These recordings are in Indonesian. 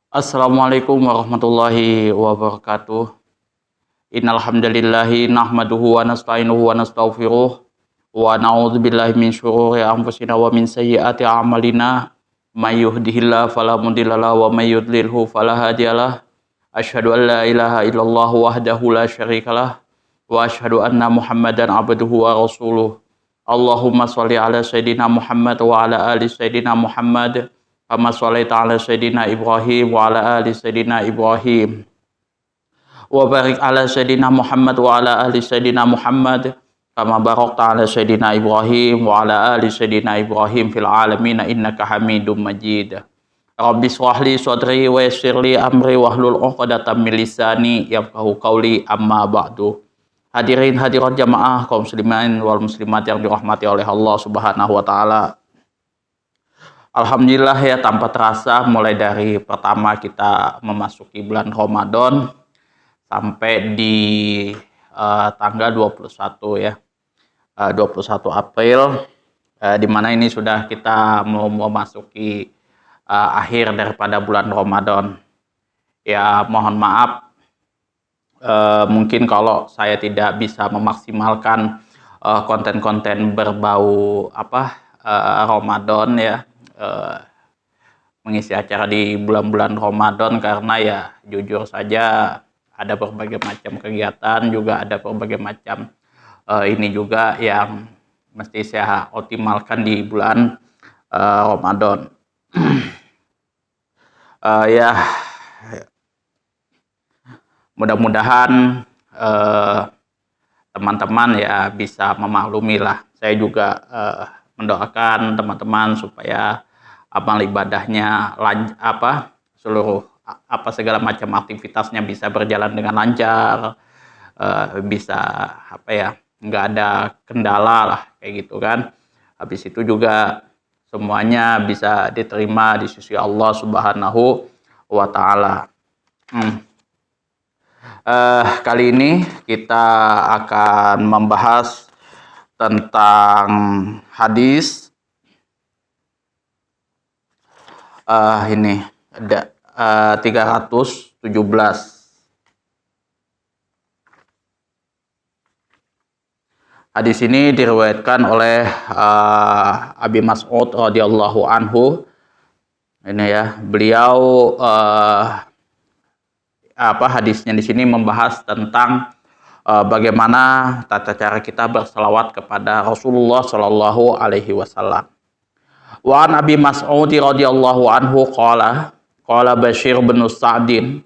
Assalamualaikum warahmatullahi wabarakatuh. Innal hamdalillahi nahmaduhu wa nasta'inuhu wa nastaghfiruh wa na'udzubillahi min syururi anfusina wa min sayyiati a'malina. May yahdihillahu fala mudhillalahu wa may yudlilhu fala hadiyalah. Asyhadu an la ilaha illallah wahdahu la syarikalah wa asyhadu anna Muhammadan abduhu wa rasuluh. Allahumma shalli ala sayidina Muhammad wa ala ali sayidina Muhammad kama sholaita ala sayidina Ibrahim wa ala ali sayidina Ibrahim wa barik ala sayidina Muhammad wa ala ali sayidina Muhammad kama barakta ala sayidina Ibrahim wa ala ali sayidina Ibrahim fil alamin innaka Hamidum Majid. Rabbi shrah li sadri wa yassir li amri wahlul 'uqdatam min lisani yafqahu qawli, amma ba'du. Hadirin hadirat jamaah kaum muslimin wal muslimat yang dirahmati oleh Allah Subhanahu wa taala. Alhamdulillah ya, tanpa terasa mulai dari pertama kita memasuki bulan Ramadan sampai di tanggal 21 ya. 21 April di mana ini sudah kita mau memasuki akhir daripada bulan Ramadan. Ya, mohon maaf mungkin kalau saya tidak bisa memaksimalkan konten-konten berbau Ramadan ya, mengisi acara di bulan-bulan Ramadan, karena ya jujur saja ada berbagai macam kegiatan, juga ada berbagai macam ini juga yang mesti saya optimalkan di bulan Ramadan. Ya, mudah-mudahan teman-teman ya bisa memaklumi lah. Saya juga mendoakan teman-teman supaya amal ibadahnya seluruh segala macam aktivitasnya bisa berjalan dengan lancar, bisa nggak ada kendala lah kayak gitu kan. Habis itu juga semuanya bisa diterima di sisi Allah Subhanahu wa taala. Kali ini kita akan membahas tentang hadis ini ada 317. Hadis ini diriwayatkan oleh Abi Mas'ud radhiyallahu anhu. Ini ya, beliau hadisnya di sini membahas tentang bagaimana tata cara kita berselawat kepada Rasulullah Shallallahu Alaihi Wasallam. Wa an Abi Mas'ud radhiyallahu anhu qala Bashir bin Sa'din,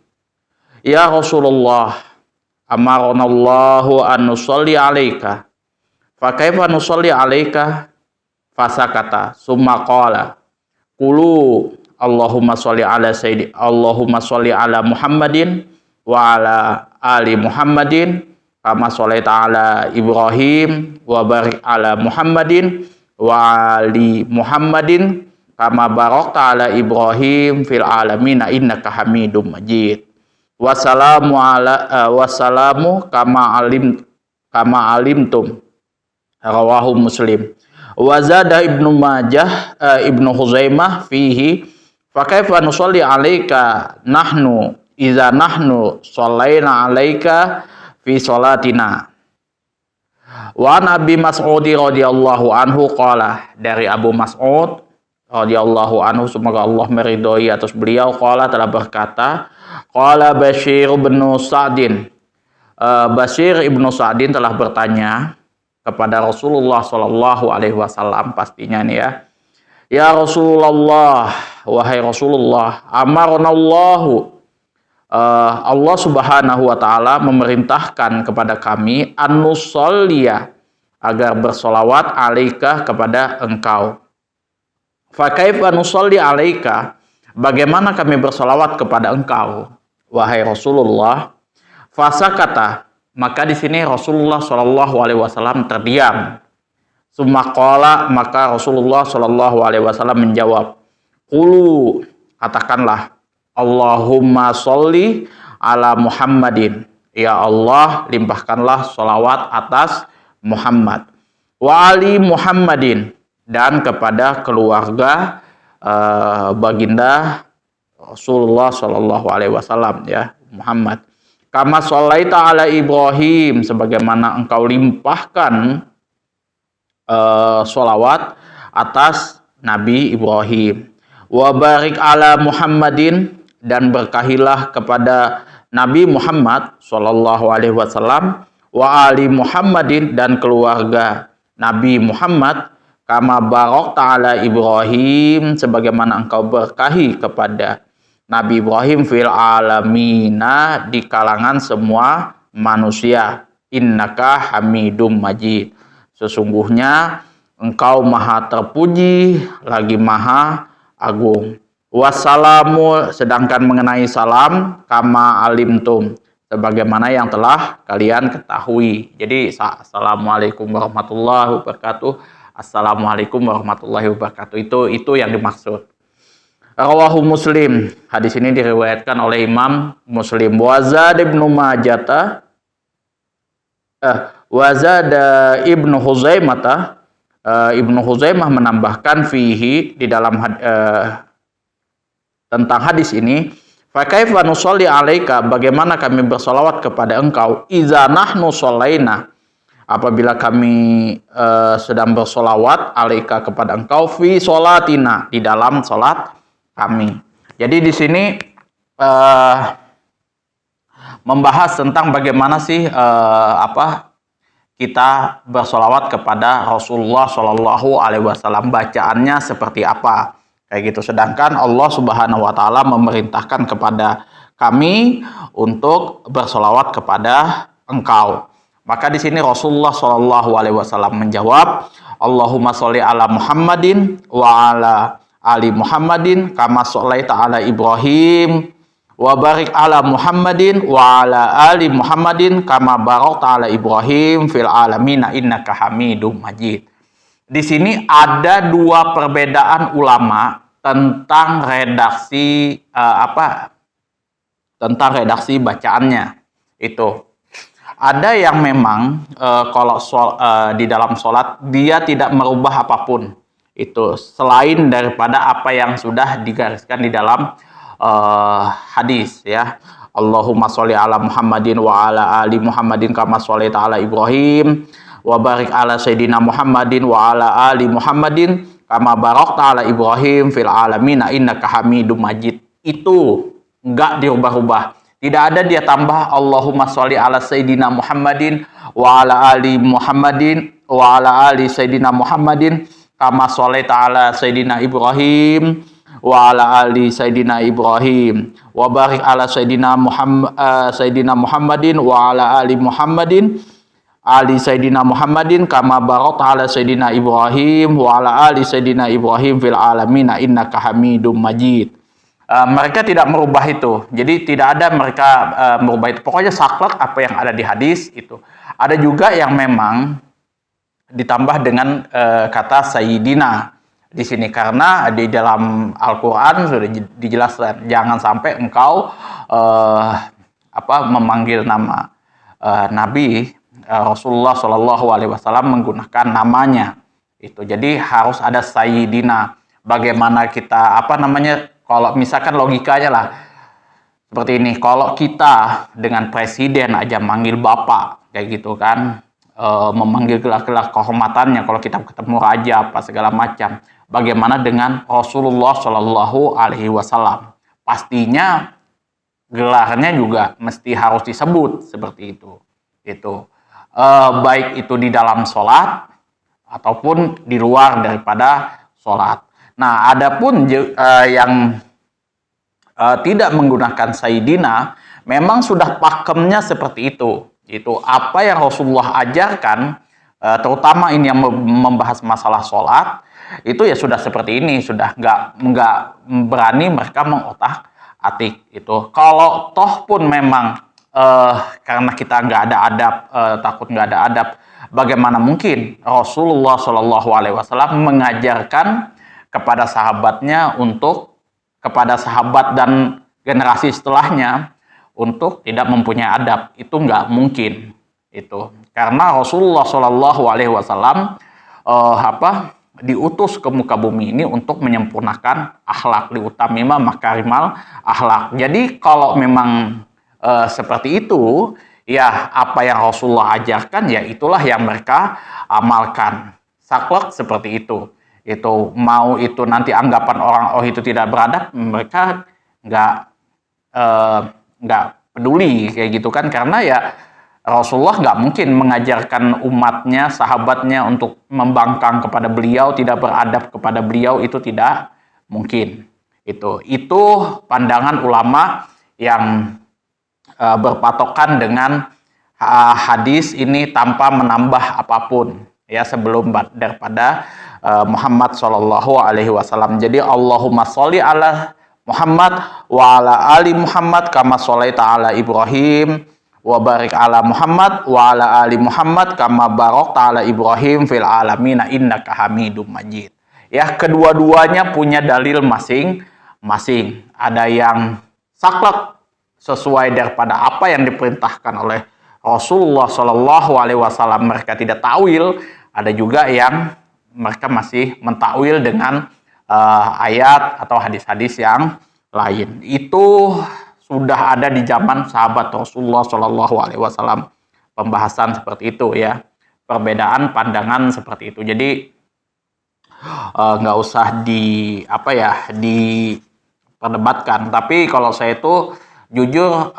ya Rasulullah, amaranallahu an nusalli alaika, fa kaifa nusalli alaika? Fasakata summa qala qulu Allahumma sholli ala Muhammadin wa ala ali Muhammadin kama sholaita ala Ibrahim wa barik ala Muhammadin wa ali Muhammadin kama barakta ala Ibrahim fil alamin innaka Hamidum Majid. Wassalamu kama alimtum, rawahu Muslim. Wa zada Ibnu Majah Ibnu Huzaimah fihi fa kaifa nusalli alaika nahnu idza nahnu shallaina alaika fi sholatina. Wa Nabi Mas'ud radhiyallahu anhu qala, dari Abu Mas'ud radhiyallahu anhu, semoga Allah meridhoi atas beliau, qala telah berkata, qala Bashir bin Sa'din, Bashir ibnu Sa'din telah bertanya kepada Rasulullah Shallallahu Alaihi Wasallam, pastinya nih ya, ya Rasulullah, wahai Rasulullah, amarnallahu, Allah Subhanahu wa taala memerintahkan kepada kami an-nusalliya, agar bersolawat alaika, kepada engkau. Fa kaifa nusalli alaika, bagaimana kami bersolawat kepada engkau wahai Rasulullah? Fasakata, maka di sini Rasulullah Shallallahu Alaihi Wasallam terdiam. Summa qala, maka Rasulullah Shallallahu Alaihi Wasallam menjawab, qulu, katakanlah, Allahumma sholli ala Muhammadin, ya Allah limpahkanlah sholawat atas Muhammad, wa ali Muhammadin, dan kepada keluarga baginda Rasulullah Shallallahu Alaihi Wasallam ya Muhammad. Kama sholaita ala Ibrahim, sebagaimana engkau limpahkan sholawat atas Nabi Ibrahim. Wa barik ala Muhammadin, dan berkahilah kepada Nabi Muhammad Shallallahu Alaihi Wasallam, wa ali Muhammadin, dan keluarga Nabi Muhammad, kama barok ta'ala Ibrahim, sebagaimana engkau berkahi kepada Nabi Ibrahim fil alamina, di kalangan semua manusia. Innaka hamidum majid, sesungguhnya engkau maha terpuji lagi maha agung. Wassalamu, sedangkan mengenai salam, kama alimtum, sebagaimana yang telah kalian ketahui. Jadi assalamualaikum warahmatullahi wabarakatuh, assalamualaikum warahmatullahi wabarakatuh, itu yang dimaksud. Rawahu Muslim, hadis ini diriwayatkan oleh Imam Muslim. Wazad ibnu Majata, Wazada ibnu Huzaimah, Ibnu Huzaimah menambahkan fihi, di dalam tentang hadis ini, fa kaifa nusolli alaika, bagaimana kami bersolawat kepada engkau, iza nahnu sholaina, apabila kami sedang bersolawat, alaika, kepada engkau, fi sholatina, di dalam sholat kami. Jadi di sini membahas tentang bagaimana sih kita bersolawat kepada Rasulullah Shallallahu Alaihi Wasallam, bacaannya seperti apa, kayak gitu. Sedangkan Allah Subhanahu Wa Taala memerintahkan kepada kami untuk bersolawat kepada engkau. Maka di sini Rasulullah Shallallahu Alaihi Wasallam menjawab, Allahumma sholli ala Muhammadin wa ala ali Muhammadin kama sholaita ala Ibrahim, wa barik ala Muhammadin wa ala ali Muhammadin kama barakta ala Ibrahim fil alamina innaka hamidum majid. Di sini ada dua perbedaan ulama tentang redaksi tentang redaksi bacaannya. Itu ada yang memang kalau di dalam sholat dia tidak merubah apapun, itu selain daripada apa yang sudah digariskan di dalam hadis ya. Allahumma sholli ala Muhammadin wa ala ali Muhammadin kama sholaita ala Ibrahim, wa barik ala Sayyidina Muhammadin wa ala ali Muhammadin kama barakta ala Ibrahim fil alamina innaka hamidum majid. Itu enggak dirubah-ubah. Tidak ada dia tambah Allahumma sholli ala Sayyidina Muhammadin wa ala ali Muhammadin wa ala ali Sayyidina Muhammadin kama sholaita ala Sayyidina Ibrahim wa ala ali Sayyidina Ibrahim, wa barik ala Sayyidina Muhammadin wa ala ali Muhammadin ali Sayyidina Muhammadin kama barakta ala Sayyidina Ibrahim wa ala ali Sayyidina Ibrahim fil alamina innaka hamidum majid. Mereka tidak merubah itu. Jadi tidak ada mereka merubah itu. Pokoknya saklek apa yang ada di hadis itu. Ada juga yang memang ditambah dengan kata Sayyidina di sini, karena di dalam Al-Quran sudah dijelaskan jangan sampai engkau memanggil nama Nabi Rasulullah Shallallahu Alaihi Wasallam menggunakan namanya itu. Jadi harus ada Sayyidina. Bagaimana kita kalau misalkan logikanya lah seperti ini, kalau kita dengan presiden aja manggil bapak kayak gitu kan, memanggil gelar-gelar kehormatannya, kalau kita ketemu raja apa segala macam, bagaimana dengan Rasulullah Shallallahu Alaihi Wasallam? Pastinya gelarnya juga mesti harus disebut seperti itu. Baik itu di dalam sholat ataupun di luar daripada sholat. Nah, adapun yang tidak menggunakan Sayyidina, memang sudah pakemnya seperti itu. Itu apa yang Rasulullah ajarkan, terutama ini yang membahas masalah sholat, itu ya sudah seperti ini, sudah nggak berani mereka mengotak-atik itu. Kalau toh pun memang karena kita nggak ada adab, takut nggak ada adab, bagaimana mungkin Rasulullah Shallallahu Alaihi Wasallam mengajarkan kepada sahabatnya kepada sahabat dan generasi setelahnya untuk tidak mempunyai adab? Itu nggak mungkin itu, karena Rasulullah Shallallahu Alaihi Wasallam diutus ke muka bumi ini untuk menyempurnakan akhlak, liutamima makarimal akhlak. Jadi kalau memang seperti itu, ya apa yang Rasulullah ajarkan ya itulah yang mereka amalkan. Saklek seperti itu. Itu mau itu nanti anggapan orang oh itu tidak beradab, mereka nggak peduli kayak gitu kan, karena ya Rasulullah nggak mungkin mengajarkan umatnya, sahabatnya untuk membangkang kepada beliau, tidak beradab kepada beliau, itu tidak mungkin. Itu pandangan ulama yang berpatokan dengan hadis ini tanpa menambah apapun ya sebelum daripada Muhammad Shallallahu Alaihi Wasallam. Jadi Allahumma sholli ala Muhammad wa ala ali Muhammad kama sholaita ala Ibrahim wa barik ala Muhammad wa ala ali Muhammad kama barakta ala Ibrahim fil alamin innaka Hamidum Majid. Ya, kedua-duanya punya dalil masing-masing. Ada yang saklek sesuai daripada apa yang diperintahkan oleh Rasulullah Shallallahu Alaihi Wasallam, mereka tidak tawil. Ada juga yang mereka masih mentakwil dengan ayat atau hadis-hadis yang lain. Itu sudah ada di zaman sahabat Rasulullah Shallallahu Alaihi Wasallam pembahasan seperti itu ya, perbedaan pandangan seperti itu. Jadi nggak usah diperdebatkan. Tapi kalau saya itu jujur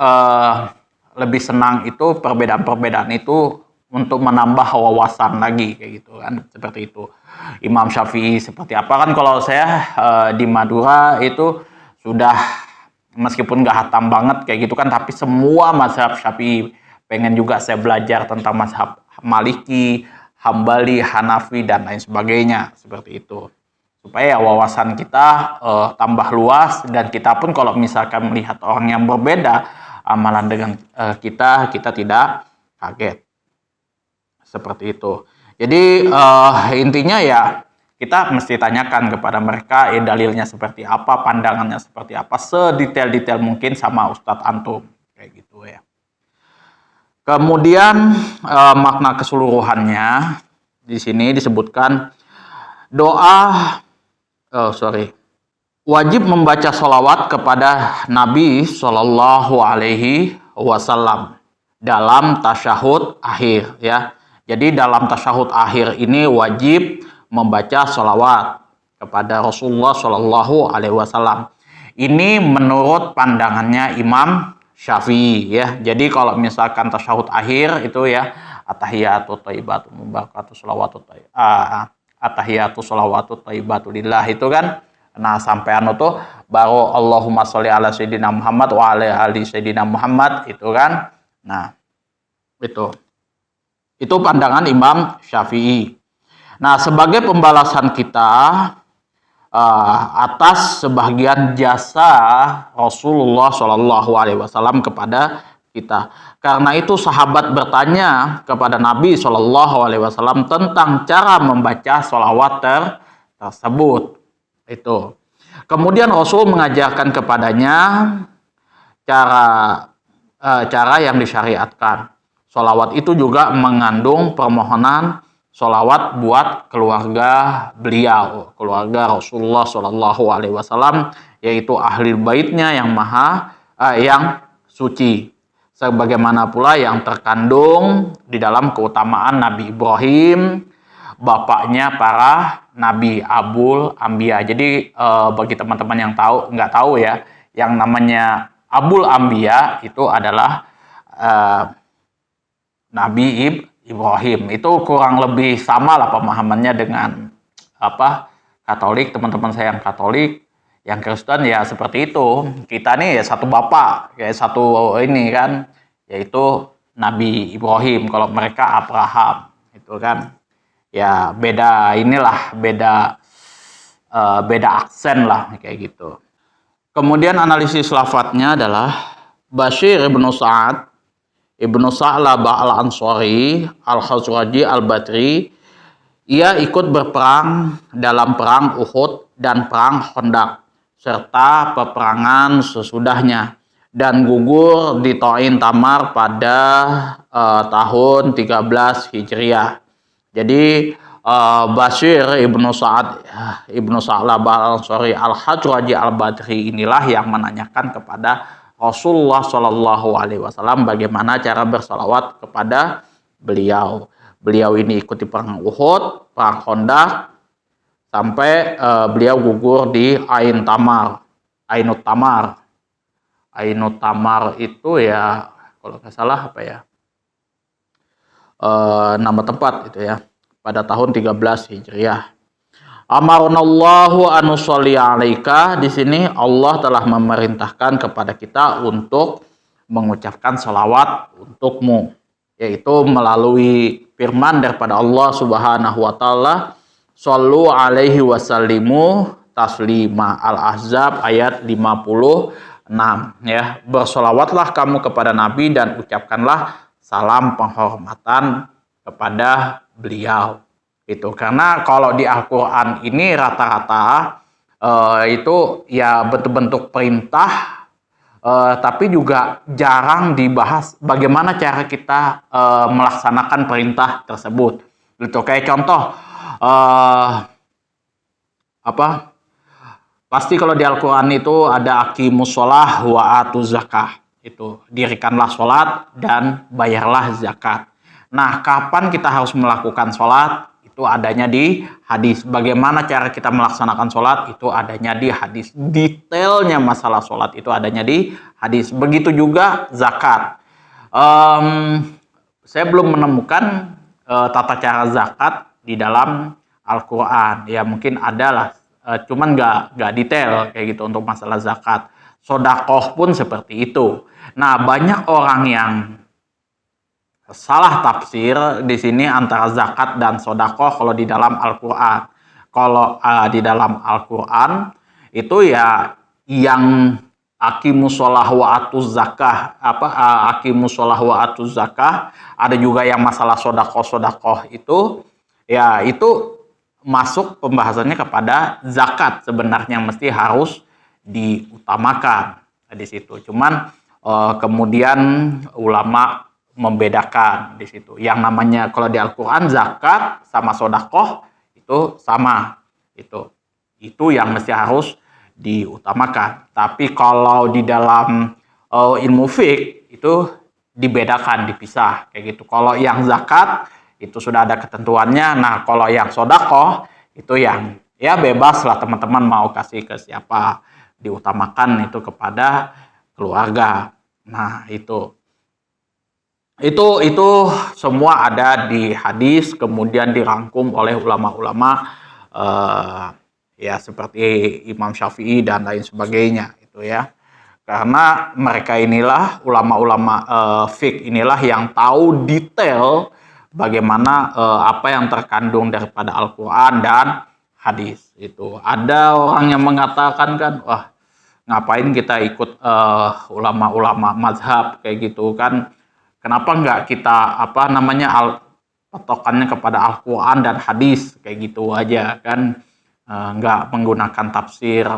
lebih senang itu perbedaan-perbedaan itu untuk menambah wawasan lagi kayak gitu kan, seperti itu. Imam Syafi'i seperti apa kan, kalau saya di Madura itu sudah meskipun nggak hatam banget kayak gitu kan, tapi semua mazhab Syafi'i pengen juga saya belajar tentang mazhab Maliki, Hambali, Hanafi dan lain sebagainya seperti itu, supaya wawasan kita tambah luas, dan kita pun kalau misalkan melihat orang yang berbeda amalan dengan kita tidak kaget seperti itu. Jadi intinya ya kita mesti tanyakan kepada mereka dalilnya seperti apa, pandangannya seperti apa, sedetail-detail mungkin sama Ustadz Antum kayak gitu ya. Kemudian makna keseluruhannya di sini disebutkan wajib membaca sholawat kepada Nabi Shallallahu Alaihi Wasallam dalam tasyahud akhir ya. Jadi dalam tasyahud akhir ini wajib membaca sholawat kepada Rasulullah Shallallahu Alaihi Wasallam. Ini menurut pandangannya Imam Syafi'i ya. Jadi kalau misalkan tasyahud akhir itu ya atahiyatu thayyibatu mubarakatuh sholawatu atahiyatu sholawatu thayyibatu lillah itu kan. Nah sampean itu baru Allahumma sholli ala sayyidina Muhammad wa ala ali sayyidina Muhammad itu kan. Nah itu pandangan Imam Syafi'i. Nah, sebagai pembalasan kita atas sebagian jasa Rasulullah Shallallahu Alaihi Wasallam kepada kita. Karena itu sahabat bertanya kepada Nabi Shallallahu Alaihi Wasallam tentang cara membaca sholawat tersebut. Itu. Kemudian Rasul mengajarkan kepadanya cara yang disyariatkan. Sholawat itu juga mengandung permohonan sholawat buat keluarga beliau, keluarga Rasulullah Shallallahu Alaihi Wasallam, yaitu ahli baitnya yang suci. Sebagaimana pula yang terkandung di dalam keutamaan Nabi Ibrahim, bapaknya para Nabi Abul Anbiya. Jadi bagi teman-teman yang nggak tahu ya, yang namanya Abul Anbiya itu adalah Nabi Ibrahim. Itu kurang lebih sama lah pemahamannya dengan Katolik, teman-teman saya yang Katolik, yang Kristen ya seperti itu. Kita nih ya satu bapak, kayak satu ini kan, yaitu Nabi Ibrahim. Kalau mereka Abraham, itu kan. Ya beda aksen lah kayak gitu. Kemudian analisis lafadznya adalah Bashir ibnu Sa'ad Ibnu Sa'labah al-Ansari al-Khazraji al-Badri, ia ikut berperang dalam perang Uhud dan perang Khandaq serta peperangan sesudahnya, dan gugur di Ta'in Tamar pada tahun 13 Hijriah. Jadi Bashir ibnu Sa'ad ibnu Sa'labah al-Ansari al-Hajraji al-Badri inilah yang menanyakan kepada Rasulullah Shallallahu Alaihi Wasallam bagaimana cara bersalawat kepada beliau. Beliau ini ikuti perang Uhud, perang Khandaq, sampai beliau gugur di Ainut Tamar. Ainut Tamar itu ya kalau nggak salah apa ya, nama tempat itu ya, pada tahun 13 Hijriah. Amarnallahu anu sholli alaika, di sini Allah telah memerintahkan kepada kita untuk mengucapkan salawat untukmu, yaitu melalui firman daripada Allah Subhanahu wa taala, shollu alaihi wasallimu taslima, Al-Ahzab ayat 56 ya. Bersolawatlah kamu kepada Nabi dan ucapkanlah salam penghormatan kepada beliau. Itu karena kalau di Al-Quran ini rata-rata itu ya bentuk-bentuk perintah, tapi juga jarang dibahas bagaimana cara kita melaksanakan perintah tersebut. Gitu. Kayak contoh pasti kalau di Al-Quran itu ada aqimus sholah wa atuz zakah, itu dirikanlah sholat dan bayarlah zakat. Nah, kapan kita harus melakukan sholat? Itu adanya di hadis. Bagaimana cara kita melaksanakan sholat? Itu adanya di hadis. Detailnya masalah sholat itu adanya di hadis. Begitu juga zakat. Saya belum menemukan tata cara zakat di dalam Al-Quran. Ya mungkin ada lah, cuman nggak detail kayak gitu untuk masalah zakat. Sodakoh pun seperti itu. Nah, banyak orang yang salah tafsir di sini antara zakat dan sodakoh kalau di dalam Al-Quran. Kalau di dalam Al-Quran itu ya yang aqimus sholah wa atuz zakah, aqimus sholah wa atuz zakah, ada juga yang masalah sodakoh itu ya itu masuk pembahasannya kepada zakat, sebenarnya mesti harus diutamakan di situ. Cuman kemudian ulama membedakan di situ. Yang namanya kalau di Al-Quran zakat sama sodakoh itu sama, itu yang mesti harus diutamakan. Tapi kalau di dalam ilmu fiqh itu dibedakan, dipisah kayak gitu. Kalau yang zakat itu sudah ada ketentuannya. Nah, kalau yang sodakoh itu yang ya bebas lah, teman-teman mau kasih ke siapa, diutamakan itu kepada keluarga. Nah, itu semua ada di hadis, kemudian dirangkum oleh ulama-ulama ya seperti Imam Syafi'i dan lain sebagainya itu ya. Karena mereka inilah ulama-ulama fiqh inilah yang tahu detail bagaimana apa yang terkandung daripada Al-Quran dan hadis itu. Ada orang yang mengatakan kan, wah ngapain kita ikut ulama-ulama mazhab kayak gitu kan? Kenapa nggak kita patokannya kepada Al-Quran dan hadis kayak gitu aja kan, nggak menggunakan tafsir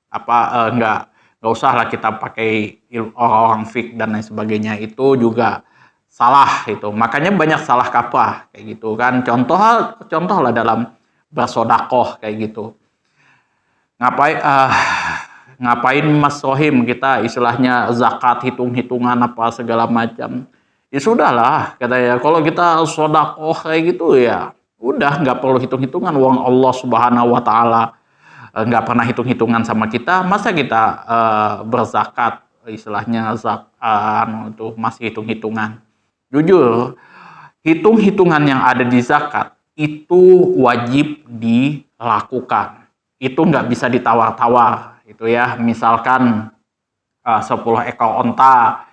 nggak usah lah kita pakai orang fiqh dan lain sebagainya, itu juga salah itu. Makanya banyak salah kaprah kayak gitu kan. Contoh lah dalam bersodakoh kayak gitu. Ngapain Mas Rohim kita istilahnya zakat hitung-hitungan apa segala macam. Ya sudahlah katanya, kalau kita sodakoh kayak gitu ya udah nggak perlu hitung-hitungan. Uang Allah Subhanahu wa taala nggak pernah hitung-hitungan sama kita, masa kita berzakat istilahnya itu masih hitung-hitungan. Jujur, hitung-hitungan yang ada di zakat itu wajib dilakukan. Itu nggak bisa ditawar-tawar itu ya. Misalkan 10 ekor onta,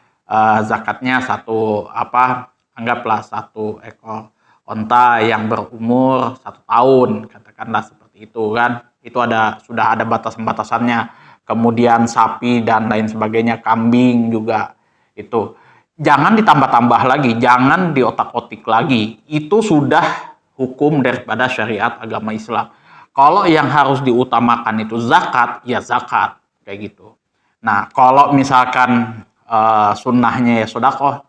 zakatnya anggaplah 1 ekor onta yang berumur 1 tahun, katakanlah seperti itu kan. Itu sudah ada batasan-batasannya. Kemudian sapi dan lain sebagainya, kambing juga itu. Jangan ditambah-tambah lagi, jangan diotak-otik lagi. Itu sudah hukum daripada syariat agama Islam. Kalau yang harus diutamakan itu zakat, ya zakat kayak gitu. Nah, kalau misalkan sunnahnya ya sodakoh,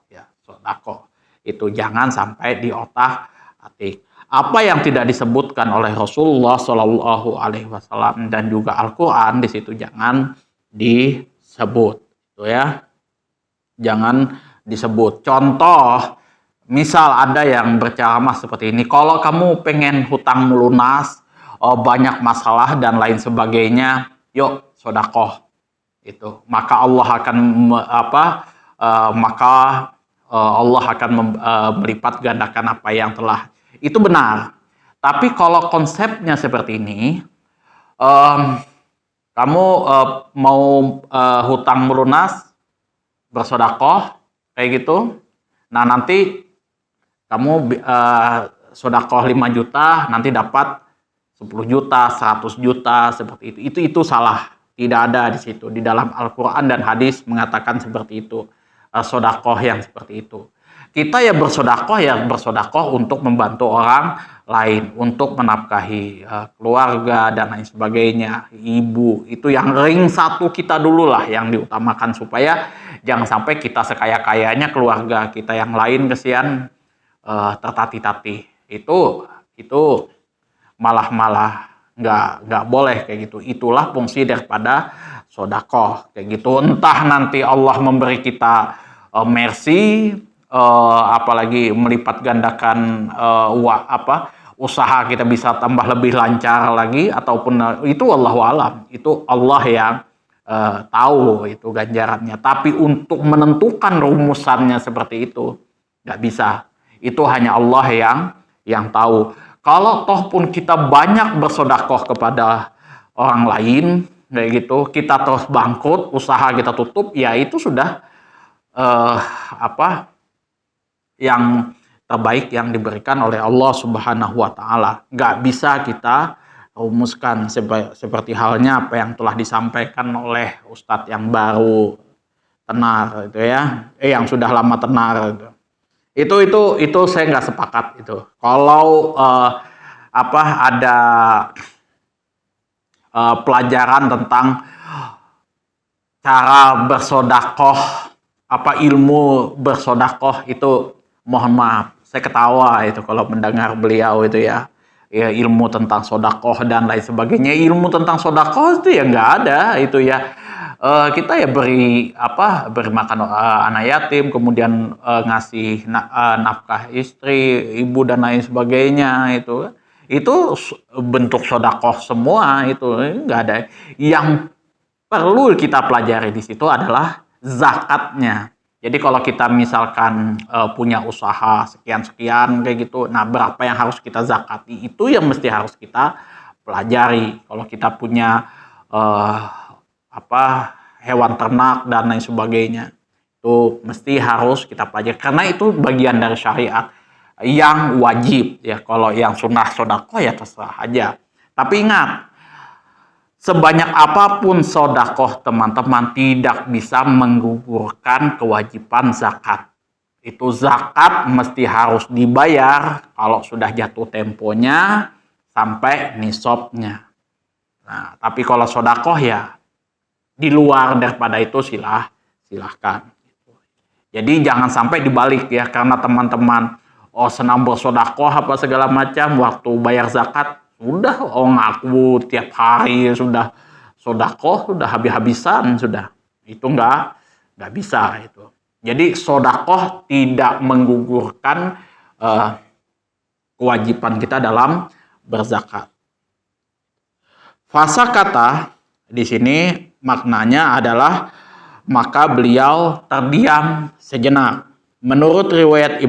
itu jangan sampai diotak-atik. Apa yang tidak disebutkan oleh Rasulullah Shallallahu Alaihi Wasallam dan juga Al-Quran di situ jangan disebut, itu ya, jangan disebut. Contoh, misal ada yang berceramah seperti ini, kalau kamu pengen hutang melunas, banyak masalah dan lain sebagainya, yuk sodakoh, itu maka Allah akan Allah akan melipat gandakan apa yang telah, itu benar. Tapi kalau konsepnya seperti ini, kamu mau hutang melunas, bersodakoh kayak gitu, nah nanti kamu sodakoh 5 juta, nanti dapat 10 juta, 100 juta, seperti itu. Itu salah. Tidak ada di situ. Di dalam Al-Quran dan hadis mengatakan seperti itu. Sodakoh yang seperti itu. Kita ya bersodakoh untuk membantu orang lain, untuk menafkahi keluarga dan lain sebagainya, ibu. Itu yang ring satu kita dulu lah yang diutamakan, supaya jangan sampai kita sekaya-kayanya keluarga kita yang lain kesian tertatih-tatih. Itu malah nggak boleh kayak gitu. Itulah fungsi daripada sodakoh kayak gitu. Entah nanti Allah memberi kita mercy, apalagi melipat gandakan usaha kita bisa tambah lebih lancar lagi, ataupun itu wallahu alam, itu Allah yang tahu itu ganjarannya. Tapi untuk menentukan rumusannya seperti itu nggak bisa. Itu hanya Allah yang tahu. Kalau toh pun kita banyak bersodakoh kepada orang lain, kayak gitu, kita terus bangkrut, usaha kita tutup, ya itu sudah yang terbaik yang diberikan oleh Allah Subhanahu wa Ta'ala. Nggak bisa kita rumuskan seperti halnya apa yang telah disampaikan oleh Ustadz yang baru tenar, itu ya, yang sudah lama tenar itu. Itu saya nggak sepakat itu. Kalau ada pelajaran tentang cara bersodakoh, ilmu bersodakoh, itu mohon maaf, saya ketawa itu kalau mendengar beliau itu ya ilmu tentang sodakoh dan lain sebagainya. Ilmu tentang sodakoh itu ya nggak ada itu ya. Kita ya beri makan anak yatim, kemudian ngasih nafkah istri, ibu dan lain sebagainya, itu bentuk sodakoh semua, itu nggak ada. Yang perlu kita pelajari di situ adalah zakatnya. Jadi kalau kita misalkan punya usaha sekian kayak gitu, nah berapa yang harus kita zakati, itu yang mesti harus kita pelajari. Kalau kita punya hewan ternak dan lain sebagainya, itu mesti harus kita pelajari, karena itu bagian dari syariat yang wajib ya. Kalau yang sunnah sodakoh ya terserah aja. Tapi ingat, sebanyak apapun sodakoh teman-teman tidak bisa menggugurkan kewajiban zakat. Itu zakat mesti harus dibayar kalau sudah jatuh temponya sampai nisabnya. Nah, tapi kalau sodakoh ya di luar daripada itu silahkan. Jadi jangan sampai dibalik ya, karena teman-teman senang bersodakoh apa segala macam, waktu bayar zakat sudah ngaku tiap hari sudah sodakoh, sudah habis-habisan sudah. Itu nggak bisa itu. Jadi sodakoh tidak menggugurkan kewajiban kita dalam berzakat. Fasa kata di sini maknanya adalah maka beliau terdiam sejenak. Menurut riwayat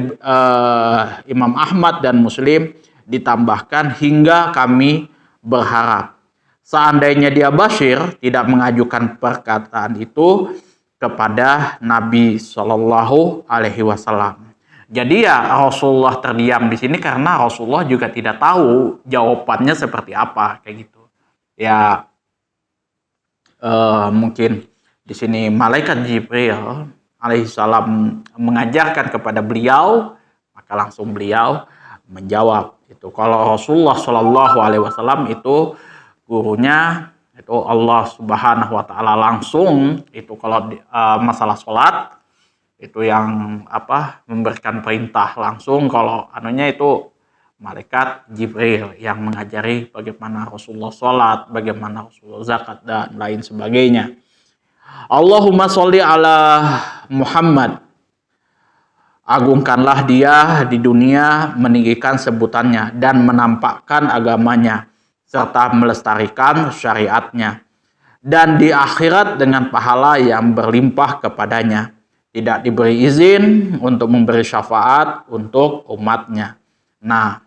Imam Ahmad dan Muslim ditambahkan, hingga kami berharap seandainya dia Bashir tidak mengajukan perkataan itu kepada Nabi Shallallahu Alaihi Wasallam. Jadi ya Rasulullah terdiam di sini karena Rasulullah juga tidak tahu jawabannya seperti apa kayak gitu. Ya mungkin di sini malaikat Jibril alaihissalam mengajarkan kepada beliau, maka langsung beliau menjawab itu. Kalau Rasulullah Shallallahu Alaihi Wasallam itu gurunya itu Allah Subhanahu Wa Taala langsung itu. Kalau masalah sholat itu yang memberikan perintah langsung, kalau anunya itu malaikat Jibril yang mengajari bagaimana Rasulullah sholat, bagaimana Rasulullah zakat, dan lain sebagainya. Allahumma sholli ala Muhammad. Agungkanlah dia di dunia, meninggikan sebutannya dan menampakkan agamanya serta melestarikan syariatnya, dan di akhirat dengan pahala yang berlimpah kepadanya. Tidak diberi izin untuk memberi syafaat untuk umatnya. Nah,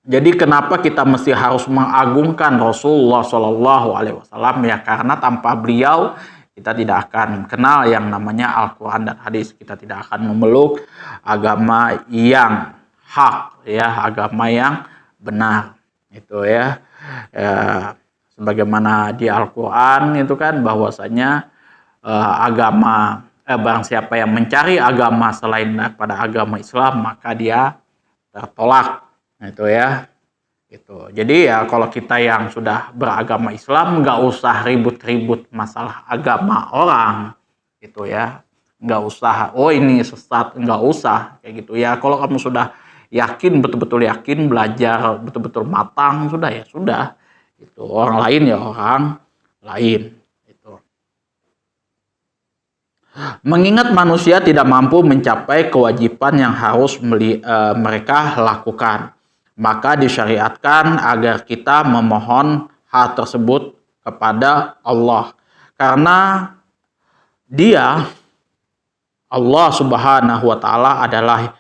jadi kenapa kita mesti harus mengagungkan Rasulullah Shallallahu Alaihi Wasallam ya? Karena tanpa beliau kita tidak akan kenal yang namanya Al-Quran dan hadis. Kita tidak akan memeluk agama yang hak, ya, agama yang benar. Itu ya, sebagaimana di Al-Quran itu kan bahwasanya barang siapa yang mencari agama selain daripada agama Islam maka dia tertolak. Itu ya. Gitu. Jadi ya kalau kita yang sudah beragama Islam nggak usah ribut-ribut masalah agama orang, gitu ya, nggak usah oh ini sesat, nggak usah kayak gitu ya. Kalau kamu sudah yakin, betul-betul yakin, belajar betul-betul matang, sudah ya sudah, itu orang lain ya orang lain. Itu mengingat manusia tidak mampu mencapai kewajiban yang harus mereka lakukan, maka disyariatkan agar kita memohon hal tersebut kepada Allah. Karena Dia, Allah Subhanahu wa Ta'ala, adalah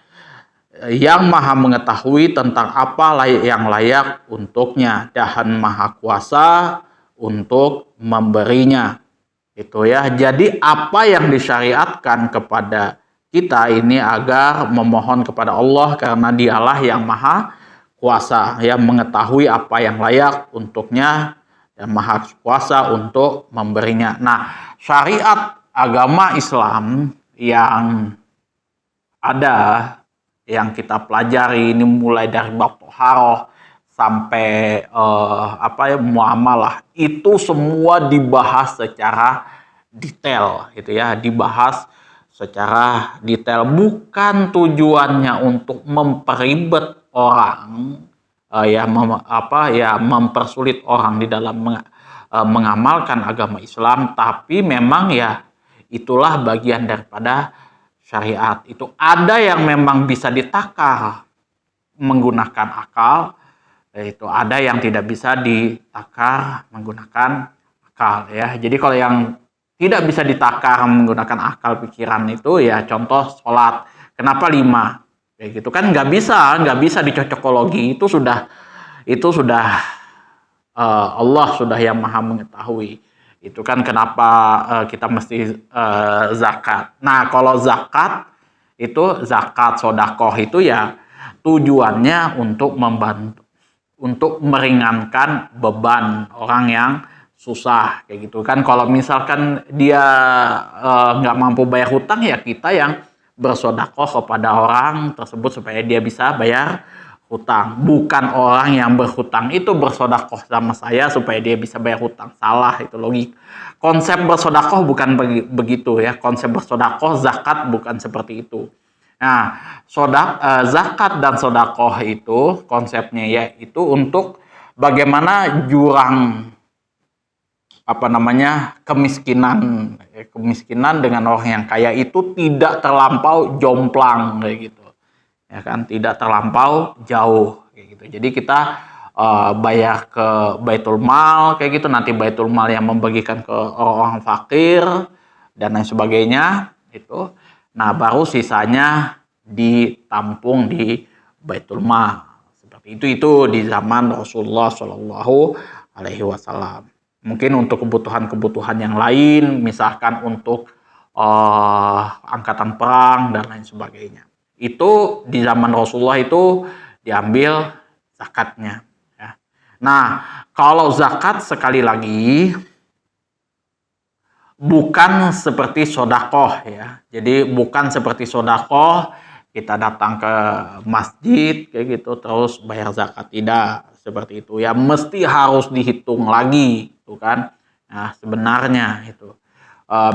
yang maha mengetahui tentang apa yang layak untuknya dan maha kuasa untuk memberinya. Itu ya. Jadi apa yang disyariatkan kepada kita ini agar memohon kepada Allah, karena Dialah yang maha kuasa, ya, mengetahui apa yang layak untuknya dan maha kuasa untuk memberinya. Nah, syariat agama Islam yang ada, yang kita pelajari ini mulai dari bab toharoh sampai muamalah, itu semua dibahas secara detail, gitu ya, dibahas secara detail. Bukan tujuannya untuk memperibet orang, mempersulit orang di dalam mengamalkan agama Islam, tapi memang ya itulah bagian daripada syariat. Itu ada yang memang bisa ditakar menggunakan akal, itu ada yang tidak bisa ditakar menggunakan akal, ya. Jadi kalau yang tidak bisa ditakar menggunakan akal pikiran itu ya contoh sholat, kenapa 5? Kayak gitu kan nggak bisa dicocokologi, itu sudah Allah sudah yang maha mengetahui. Itu kan kenapa kita mesti zakat. Nah, kalau zakat itu, zakat sodakoh itu ya tujuannya untuk membantu, untuk meringankan beban orang yang susah kayak gitu kan. Kalau misalkan dia nggak mampu bayar hutang, ya kita yang bersodakoh kepada orang tersebut supaya dia bisa bayar hutang. Bukan orang yang berhutang itu bersodakoh sama saya supaya dia bisa bayar hutang. Salah itu logik. Konsep bersodakoh bukan begitu ya. Konsep bersodakoh zakat bukan seperti itu. Nah, zakat dan sodakoh itu konsepnya ya itu untuk bagaimana jurang kemiskinan dengan orang yang kaya itu tidak terlampau jomplang kayak gitu, ya kan, tidak terlampau jauh kayak gitu. Jadi kita bayar ke Baitul Mal kayak gitu, nanti Baitul Mal yang membagikan ke orang-orang fakir dan lain sebagainya itu. Nah, baru sisanya ditampung di Baitul Mal seperti itu di zaman Rasulullah Shallallahu Alaihi Wasallam. Mungkin untuk kebutuhan-kebutuhan yang lain, misalkan untuk angkatan perang dan lain sebagainya, itu di zaman Rasulullah itu diambil zakatnya. Ya. Nah, kalau zakat sekali lagi bukan seperti sodakoh ya. Jadi bukan seperti sodakoh kita datang ke masjid kayak gitu terus bayar zakat, tidak seperti itu ya. Mesti harus dihitung lagi, tuh kan. Nah, sebenarnya itu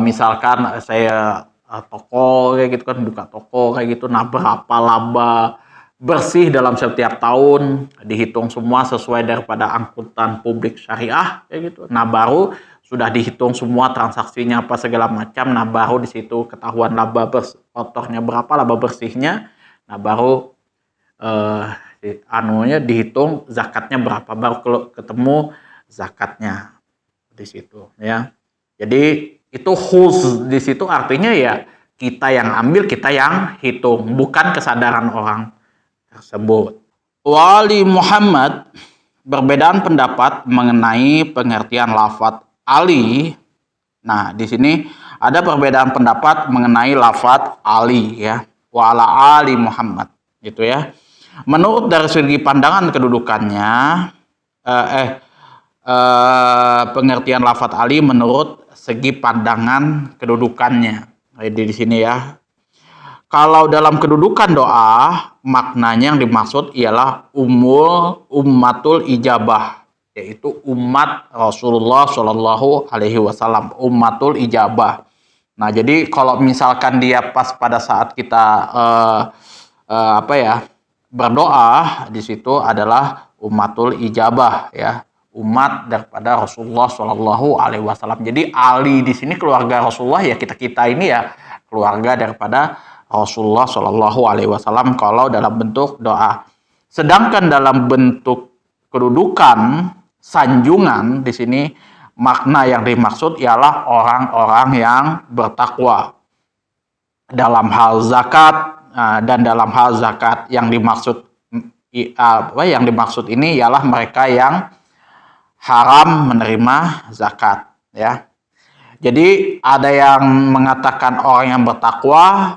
misalkan saya toko kayak gitu kan, buka toko kayak gitu, nah berapa laba bersih dalam setiap tahun, dihitung semua sesuai daripada angkutan publik syariah, kayak gitu. Nah, baru sudah dihitung semua transaksinya apa segala macam. Nah, baru di situ ketahuan laba kotornya berapa, laba bersihnya. Nah, baru anunya dihitung zakatnya berapa, baru kalau ketemu zakatnya di situ ya. Jadi itu khus di situ artinya ya kita yang ambil, kita yang hitung, bukan kesadaran orang tersebut. Wali Muhammad berbedaan pendapat mengenai pengertian lafadz Ali. Nah, di sini ada perbedaan pendapat mengenai lafadz Ali ya. Wa ala Ali Muhammad gitu ya. Menurut dari segi pandangan kedudukannya pengertian lafadz Ali menurut segi pandangan kedudukannya. Jadi di sini ya. Kalau dalam kedudukan doa, maknanya yang dimaksud ialah ummatul ijabah, yaitu umat Rasulullah Shallallahu Alaihi Wasallam, ummatul ijabah. Nah, jadi kalau misalkan dia pas pada saat kita berdoa, di situ adalah ummatul ijabah ya, umat daripada Rasulullah Shallallahu Alaihi Wasallam. Jadi Ali di sini keluarga Rasulullah ya, kita ini ya keluarga daripada Rasulullah Shallallahu Alaihi Wasallam kalau dalam bentuk doa. Sedangkan dalam bentuk kedudukan sanjungan di sini makna yang dimaksud ialah orang-orang yang bertakwa. Dalam hal zakat dan dalam hal zakat yang dimaksud ini ialah mereka yang haram menerima zakat ya. Jadi ada yang mengatakan orang yang bertakwa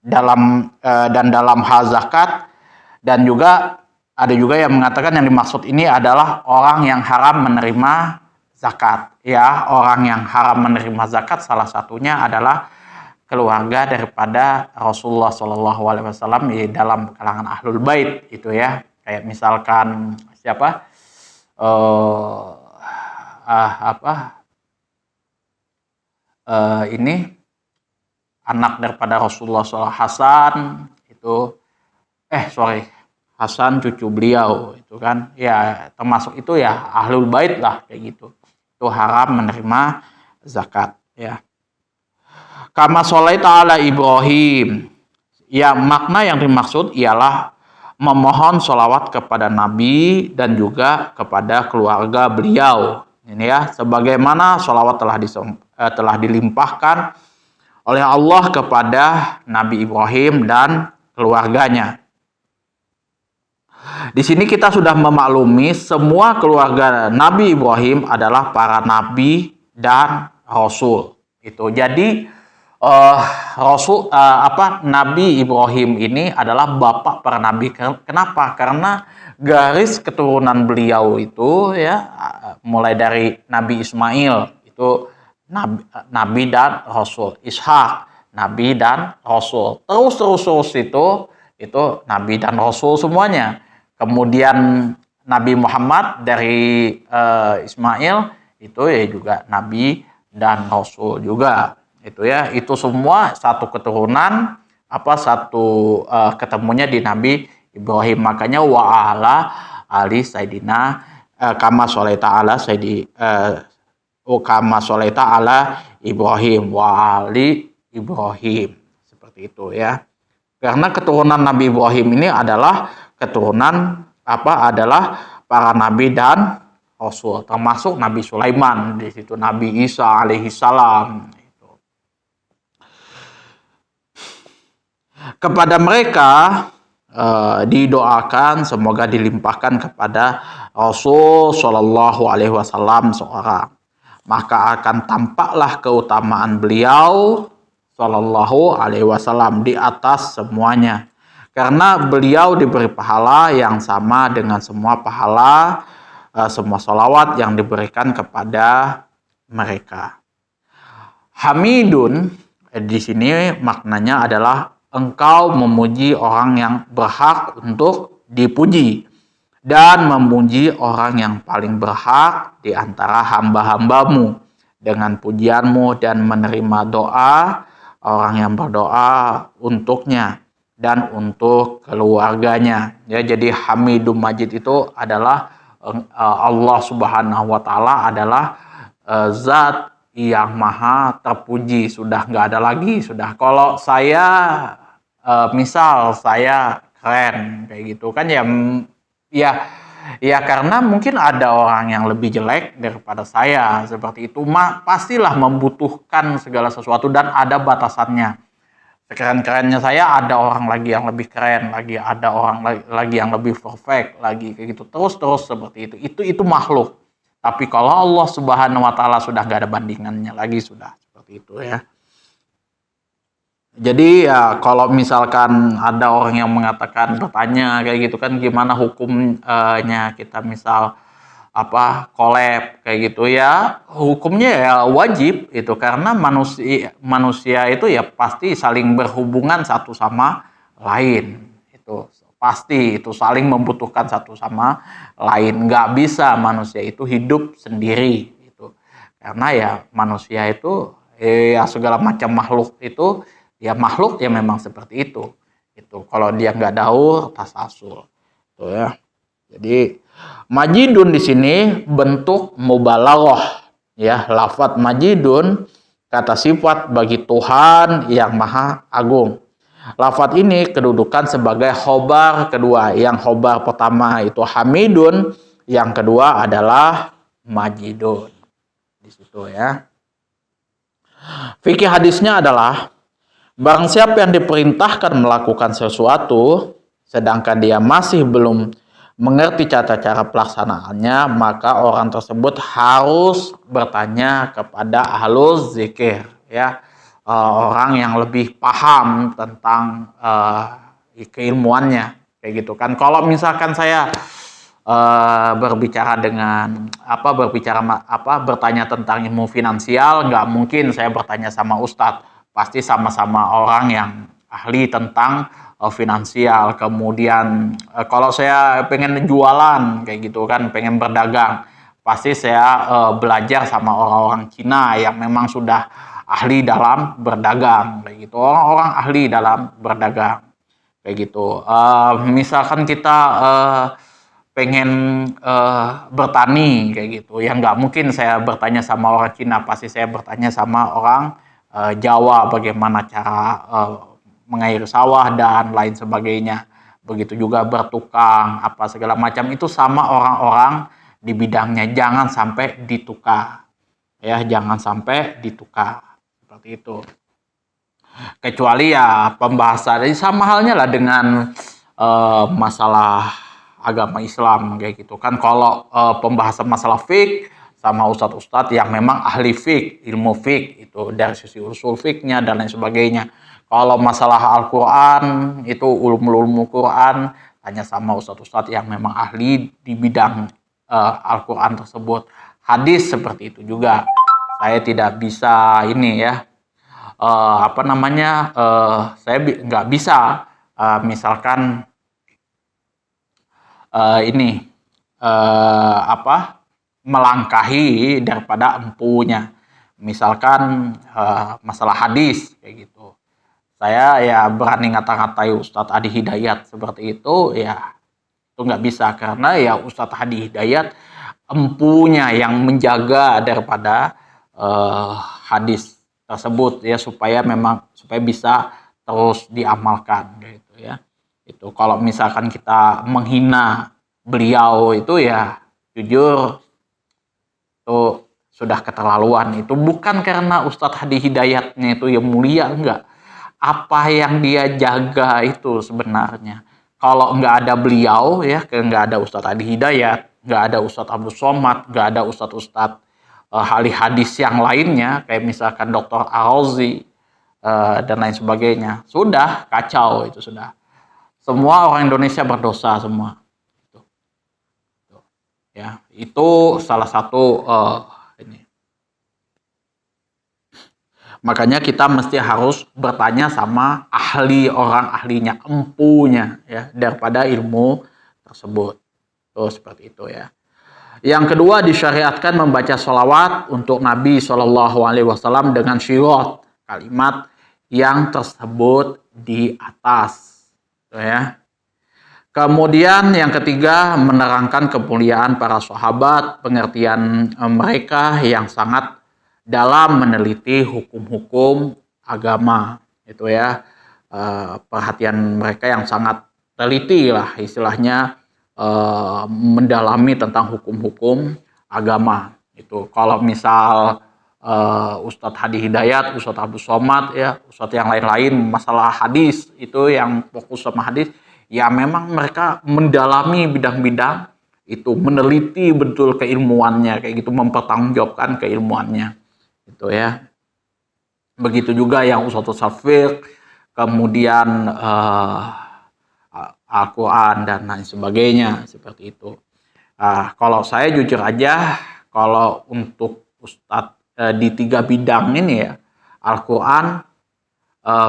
dalam hal zakat, dan juga ada juga yang mengatakan yang dimaksud ini adalah orang yang haram menerima zakat ya. Orang yang haram menerima zakat salah satunya adalah keluarga daripada Rasulullah Shallallahu Alaihi Wasallam dalam kalangan ahlul bait itu ya. Kayak misalkan siapa ini anak daripada Rasulullah SAW, Hasan itu Hasan cucu beliau itu kan ya, termasuk itu ya ahlul bait lah kayak gitu. Itu haram menerima zakat ya. Kama sholaita ala Ibrahim, ya makna yang dimaksud ialah memohon sholawat kepada Nabi dan juga kepada keluarga beliau ini ya, sebagaimana sholawat telah dilimpahkan oleh Allah kepada Nabi Ibrahim dan keluarganya. Di sini kita sudah memaklumi semua keluarga Nabi Ibrahim adalah para nabi dan rasul. Itu jadi Nabi Ibrahim ini adalah bapak para nabi. Kenapa? Karena garis keturunan beliau itu ya mulai dari Nabi Ismail itu Nabi dan Rasul, Ishak Nabi dan Rasul, terus itu Nabi dan Rasul semuanya. Kemudian Nabi Muhammad dari Ismail itu ya juga Nabi dan Rasul juga itu ya. Itu semua satu keturunan ketemunya di Nabi Ibrahim. Makanya wa ala ali Sayyidina kama sholaita ala kama sholaita ala Ibrahim wa ali Ibrahim, seperti itu ya. Karena keturunan Nabi Ibrahim ini adalah keturunan adalah para nabi dan rasul, termasuk Nabi Sulaiman, di situ Nabi Isa alaihi salam. Kepada mereka didoakan semoga dilimpahkan kepada Rasul Shallallahu Alaihi Wasallam seorang, maka akan tampaklah keutamaan beliau Shallallahu Alaihi Wasallam di atas semuanya, karena beliau diberi pahala yang sama dengan semua pahala semua salawat yang diberikan kepada mereka. Hamidun di sini maknanya adalah engkau memuji orang yang berhak untuk dipuji dan memuji orang yang paling berhak di antara hamba-hambamu dengan pujianmu dan menerima doa orang yang berdoa untuknya dan untuk keluarganya. Ya, jadi Hamidum Majid itu adalah Allah Subhanahu wa taala adalah zat yang maha terpuji, sudah nggak ada lagi. Sudah, kalau saya misal saya keren kayak gitu kan, ya ya karena mungkin ada orang yang lebih jelek daripada saya, seperti itu. Pastilah membutuhkan segala sesuatu dan ada batasannya. Sekeren-kerennya saya ada orang lagi yang lebih keren, lagi ada orang lagi yang lebih perfect lagi kayak gitu, terus seperti itu makhluk. Tapi kalau Allah Subhanahu wa taala sudah gak ada bandingannya lagi, sudah seperti itu ya. Jadi ya kalau misalkan ada orang yang mengatakan, bertanya kayak gitu kan, gimana hukumnya kita misal collab kayak gitu, ya hukumnya ya wajib itu, karena manusia itu ya pasti saling berhubungan satu sama lain, itu pasti itu saling membutuhkan satu sama lain, nggak bisa manusia itu hidup sendiri itu, karena ya manusia itu ya segala macam makhluk itu ya makhluk ya memang seperti itu kalau dia nggak daur tasasul tuh ya. Jadi majidun di sini bentuk mubalaghah ya, lafadz majidun kata sifat bagi Tuhan yang maha agung. Lafadz ini kedudukan sebagai khobar kedua. Yang khobar pertama itu hamidun, yang kedua adalah majidun. Di situ ya. Fikih hadisnya adalah barang siapa yang diperintahkan melakukan sesuatu sedangkan dia masih belum mengerti cara-cara pelaksanaannya, maka orang tersebut harus bertanya kepada ahluz zikir ya, orang yang lebih paham tentang keilmuannya kayak gitu kan. Kalau misalkan saya bertanya tentang ilmu finansial, nggak mungkin saya bertanya sama ustadz, pasti sama-sama orang yang ahli tentang finansial. Kemudian kalau saya pengen jualan kayak gitu kan, pengen berdagang, pasti saya belajar sama orang-orang Cina yang memang sudah ahli dalam berdagang kayak gitu, orang-orang ahli dalam berdagang kayak gitu. Misalkan kita pengen bertani kayak gitu, ya nggak mungkin saya bertanya sama orang Cina, pasti saya bertanya sama orang Jawa bagaimana cara mengairi sawah dan lain sebagainya. Begitu juga bertukang apa segala macam, itu sama orang-orang di bidangnya, jangan sampai ditukar ya, jangan sampai ditukar seperti itu. Kecuali ya pembahasan, jadi sama halnya lah dengan masalah agama Islam kayak gitu kan. Kalau pembahasan masalah fiqh sama ustadz-ustadz yang memang ahli fiqh, ilmu fiqh itu dari sisi usul fiqhnya dan lain sebagainya. Kalau masalah Al-Quran itu ulum Quran, tanya sama ustadz-ustadz yang memang ahli di bidang Al-Quran tersebut. Hadis seperti itu juga, saya tidak bisa ini ya, saya nggak bisa misalkan melangkahi daripada empunya, misalkan masalah hadis kayak gitu. Saya ya berani ngata-ngatai Ustadz Adi Hidayat seperti itu, ya itu nggak bisa, karena ya Ustadz Adi Hidayat empunya yang menjaga daripada hadis tersebut ya, supaya bisa terus diamalkan gitu ya. Itu kalau misalkan kita menghina beliau itu ya jujur itu sudah keterlaluan. Itu bukan karena Ustadz Hadi Hidayatnya itu yang mulia, enggak. Apa yang dia jaga itu sebenarnya. Kalau enggak ada beliau ya, enggak ada Ustadz Hadi Hidayat, enggak ada Ustadz Abdul Somad, enggak ada Ustadz ahli hadis yang lainnya kayak misalkan Dr. Al-Razi dan lain sebagainya, sudah kacau itu sudah. Semua orang Indonesia berdosa semua. Ya, itu salah satu ini. Makanya kita mesti harus bertanya sama ahli, orang ahlinya, empunya ya, daripada ilmu tersebut. Tuh seperti itu ya. Yang kedua, disyariatkan membaca sholawat untuk Nabi SAW dengan syirat kalimat yang tersebut di atas Gitu ya. Kemudian yang ketiga, menerangkan kemuliaan para sahabat, pengertian mereka yang sangat dalam meneliti hukum-hukum agama, itu ya. Perhatian mereka yang sangat teliti lah istilahnya, mendalami tentang hukum-hukum agama. Itu kalau misal Ustadz Hadi Hidayat, Ustadz Abdul Somad ya, Ustadz yang lain-lain masalah hadis itu yang fokus sama hadis, ya memang mereka mendalami bidang-bidang itu, meneliti betul keilmuannya kayak gitu, mempertanggungjawabkan keilmuannya gitu ya. Begitu juga yang Ustadz Syafiq, kemudian Al-Quran dan lain sebagainya seperti itu. Kalau saya jujur aja, kalau untuk Ustadz di 3 bidang ini ya, Al-Quran,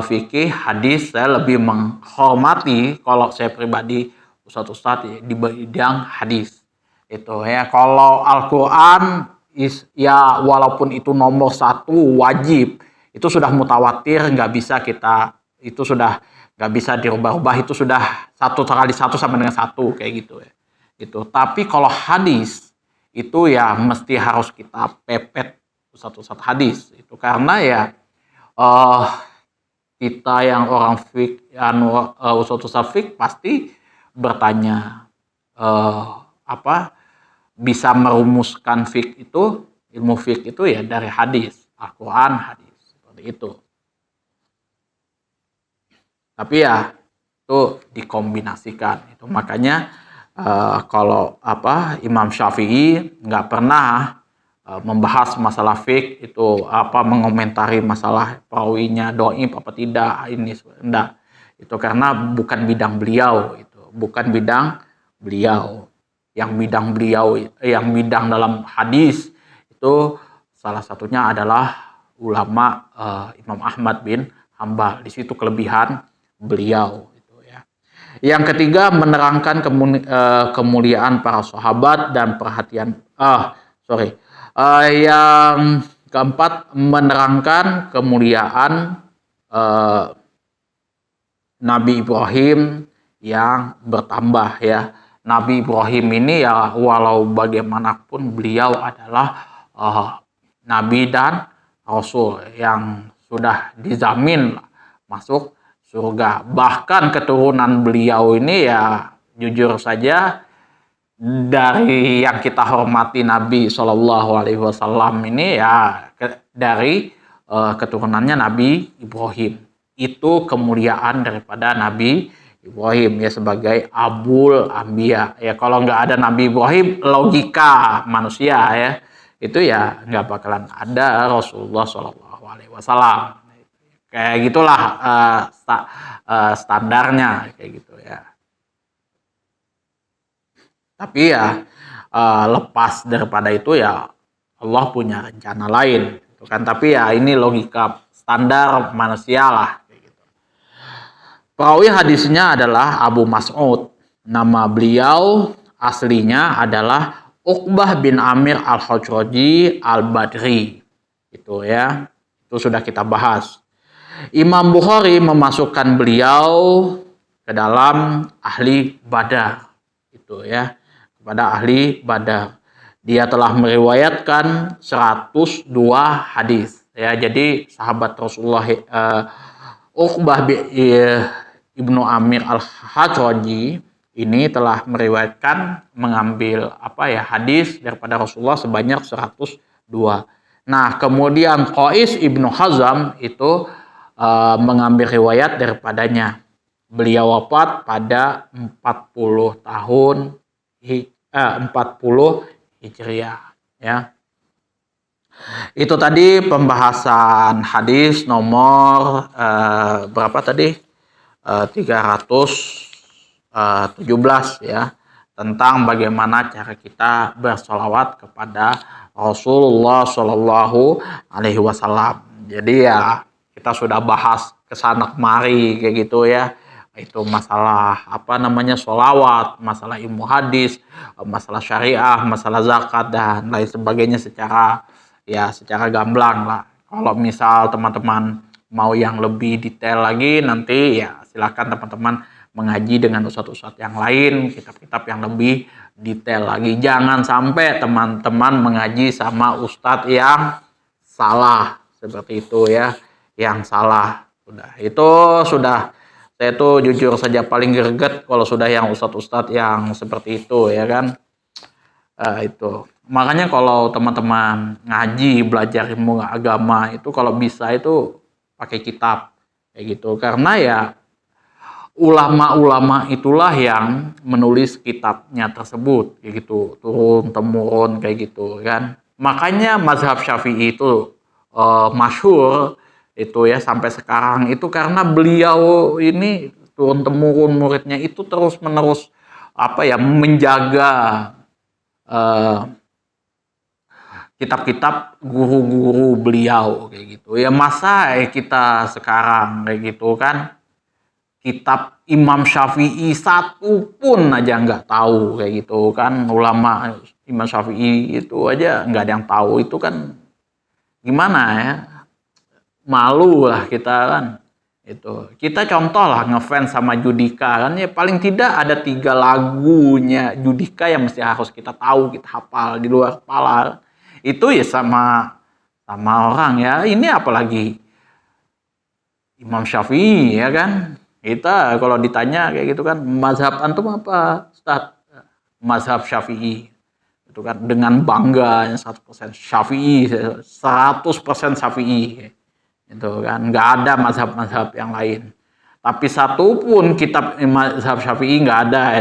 fikih, hadis, saya lebih menghormati kalau saya pribadi Ustadz di bidang hadis itu ya. Kalau Al-Quran ya walaupun itu nomor 1 wajib, itu sudah mutawatir, nggak bisa kita, itu sudah nggak bisa dirubah-ubah, itu sudah 1 kali 1 sama dengan 1 kayak gitu ya. Gitu. Tapi kalau hadis itu ya mesti harus kita pepet satu-satu hadis itu, karena ya kita yang orang fik, Ustadz Fik pasti bertanya bisa merumuskan fik itu, ilmu fik itu ya dari hadis, Al-Quran, hadis seperti itu. Tapi ya itu dikombinasikan itu, makanya kalau Imam Syafi'i nggak pernah membahas masalah fik itu, mengomentari masalah perawinya dhaif apa tidak, ini enggak, itu karena bukan bidang beliau, itu bukan bidang beliau. Yang bidang dalam hadis itu salah satunya adalah ulama Imam Ahmad bin Hambal. Di situ kelebihan beliau itu ya. Yang ketiga, menerangkan kemuliaan para sahabat dan perhatian yang keempat, menerangkan kemuliaan Nabi Ibrahim yang bertambah ya. Nabi Ibrahim ini ya walau bagaimanapun beliau adalah Nabi dan Rasul yang sudah dijamin masuk surga. Bahkan keturunan beliau ini ya jujur saja, dari yang kita hormati Nabi SAW ini ya dari keturunannya Nabi Ibrahim. Itu kemuliaan daripada Nabi Ibrahim ya, sebagai Abul Anbiya ya. Kalau nggak ada Nabi Ibrahim, logika manusia ya, itu ya nggak bakalan ada Rasulullah SAW. Kayak gitulah standarnya kayak gitu ya. Tapi ya lepas daripada itu ya Allah punya rencana lain gitu kan. Tapi ya ini logika standar manusia lah kayak gitu. Perawi hadisnya adalah Abu Mas'ud. Nama beliau aslinya adalah Uqbah bin Amir al-Khazraji al-Badri. Itu ya. Itu sudah kita bahas. Imam Bukhari memasukkan beliau ke dalam ahli Badar. Itu ya. Kepada ahli Badar. Dia telah meriwayatkan 102 hadis ya. Jadi sahabat Rasulullah Uqbah ibnu Amir al-Khazraji ini telah meriwayatkan, mengambil hadis daripada Rasulullah sebanyak 102. Nah, kemudian Qais ibnu Hazam itu mengambil riwayat daripadanya. Beliau wafat pada 40 tahun 40 Hijriah ya. Itu tadi pembahasan hadis nomor berapa tadi? 317 ya, tentang bagaimana cara kita bersolawat kepada Rasulullah Shallallahu Alaihi Wasallam. Jadi ya kita sudah bahas kesana kemari kayak gitu ya. Itu masalah sholawat, masalah ilmu hadis, masalah syariah, masalah zakat dan lain sebagainya secara gamblang lah. Kalau misal teman-teman mau yang lebih detail lagi, nanti ya silakan teman-teman mengaji dengan ustadz-ustadz yang lain, kitab-kitab yang lebih detail lagi. Jangan sampai teman-teman mengaji sama ustadz yang salah, seperti itu ya, yang salah. Sudah saya tuh jujur saja paling greget kalau sudah yang ustadz-ustadz yang seperti itu ya kan. Itu makanya kalau teman-teman ngaji, belajar ilmu agama itu kalau bisa itu pakai kitab kayak gitu, karena ya ulama-ulama itulah yang menulis kitabnya tersebut kayak gitu, turun temurun kayak gitu kan. Makanya mazhab Syafi'i itu masyhur itu ya sampai sekarang itu karena beliau ini turun temurun muridnya itu terus menerus menjaga kitab-kitab guru-guru beliau kayak gitu ya. Masa kita sekarang kayak gitu kan kitab Imam Syafi'i satu pun aja nggak tahu kayak gitu kan. Ulama Imam Syafi'i itu aja nggak ada yang tahu, itu kan gimana ya, malu lah kita kan. Itu kita contoh lah ngefans sama Judika kan ya, paling tidak ada 3 lagunya Judika yang mesti harus kita tahu, kita hafal di luar kepala. Itu ya sama orang ya, ini apalagi Imam Syafi'i ya kan. Kita kalau ditanya kayak gitu kan, mazhab antum apa Ustaz? Mazhab Syafi'i. Itu kan dengan bangga 100% Syafi'i, 100% Syafi'i. Itu kan nggak ada mazhab-mazhab yang lain. Tapi satu pun kitab mazhab Syafi'i nggak ada ya,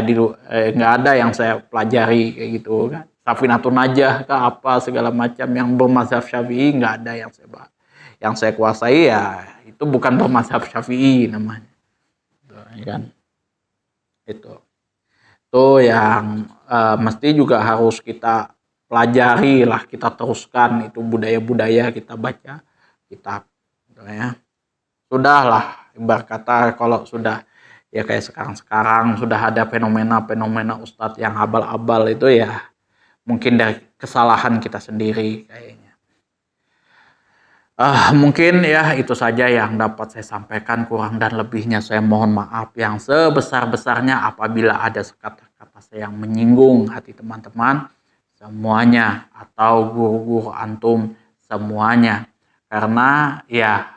nggak ada yang saya pelajari kayak gitu kan. Safinatun Najah kah apa segala macam yang bermazhab Syafi'i nggak ada yang saya kuasai, ya itu bukan bermazhab Syafi'i namanya. Kan itu yang mesti juga harus kita pelajari lah, kita teruskan itu budaya-budaya, kita baca kitab gitu ya. Sudahlah ibarat kata kalau sudah ya kayak sekarang sudah ada fenomena ustadz yang abal-abal, itu ya mungkin dari kesalahan kita sendiri kayaknya. Mungkin ya itu saja yang dapat saya sampaikan, kurang dan lebihnya saya mohon maaf yang sebesar-besarnya apabila ada kata-kata saya yang menyinggung hati teman-teman semuanya atau guru-guru antum semuanya, karena ya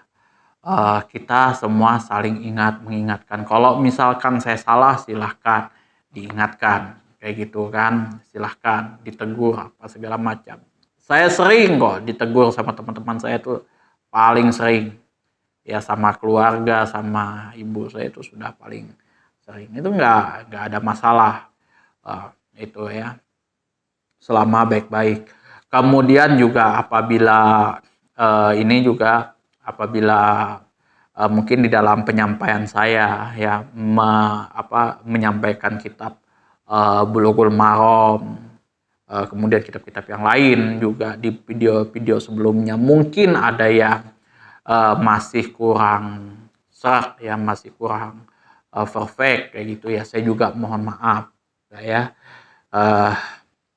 kita semua saling mengingatkan. Kalau misalkan saya salah silahkan diingatkan kayak gitu kan, silahkan ditegur apa segala macam. Saya sering kok ditegur sama teman-teman saya tuh, paling sering ya sama keluarga, sama ibu saya itu sudah paling sering. Itu nggak ada masalah itu ya, selama baik-baik. Kemudian juga apabila mungkin di dalam penyampaian saya ya menyampaikan kitab Bulughul Maram, kemudian kitab-kitab yang lain juga di video-video sebelumnya mungkin ada yang masih kurang serak ya, masih kurang perfect kayak gitu ya, saya juga mohon maaf ya.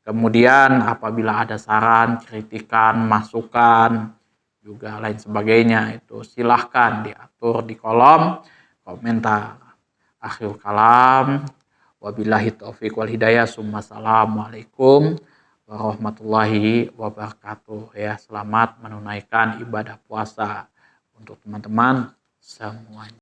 Kemudian apabila ada saran, kritikan, masukan juga lain sebagainya, itu silahkan diatur di kolom komentar. Akhir kalam, wabillahi taufiq wal hidayah. Assalamualaikum warahmatullahi wabarakatuh ya. Selamat menunaikan ibadah puasa untuk teman-teman semuanya.